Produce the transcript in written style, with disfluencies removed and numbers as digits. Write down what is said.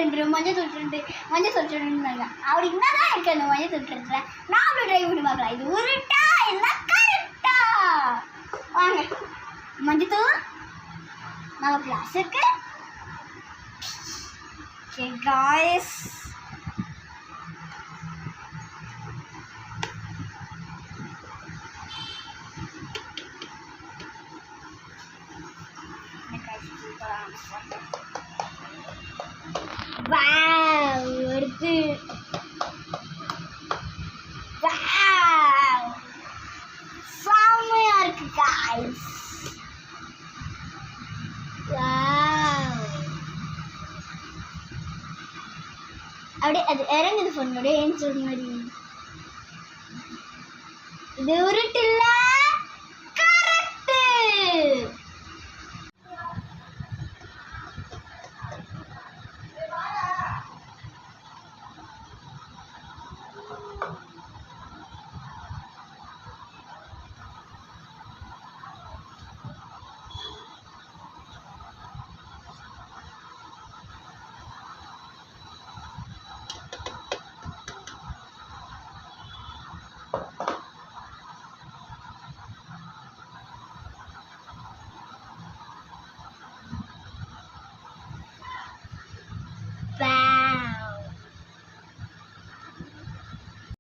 சொல்லிட்டு மஞ்சள் சொல்லிட்டுருந்தாங்க. அப்படி என்னதான் இருக்கு அந்த மஞ்சள் சொல்லிட்டு நான் அப்படி ட்ரை பண்ணி பார்க்கலாம். இது உருட்டா இல்லை கரெக்டா? வாங்க மஞ்சத்தூள் நம்ம கிளாஸுக்கு. ஓகே காய்ஸ், எடுத்து செம்மையா இருக்கு காய்ஸ். அப்படியே அது இறங்குது பொண்ணோட ஏன் சொன்ன மாதிரி. இது உருட்டு இல்லை.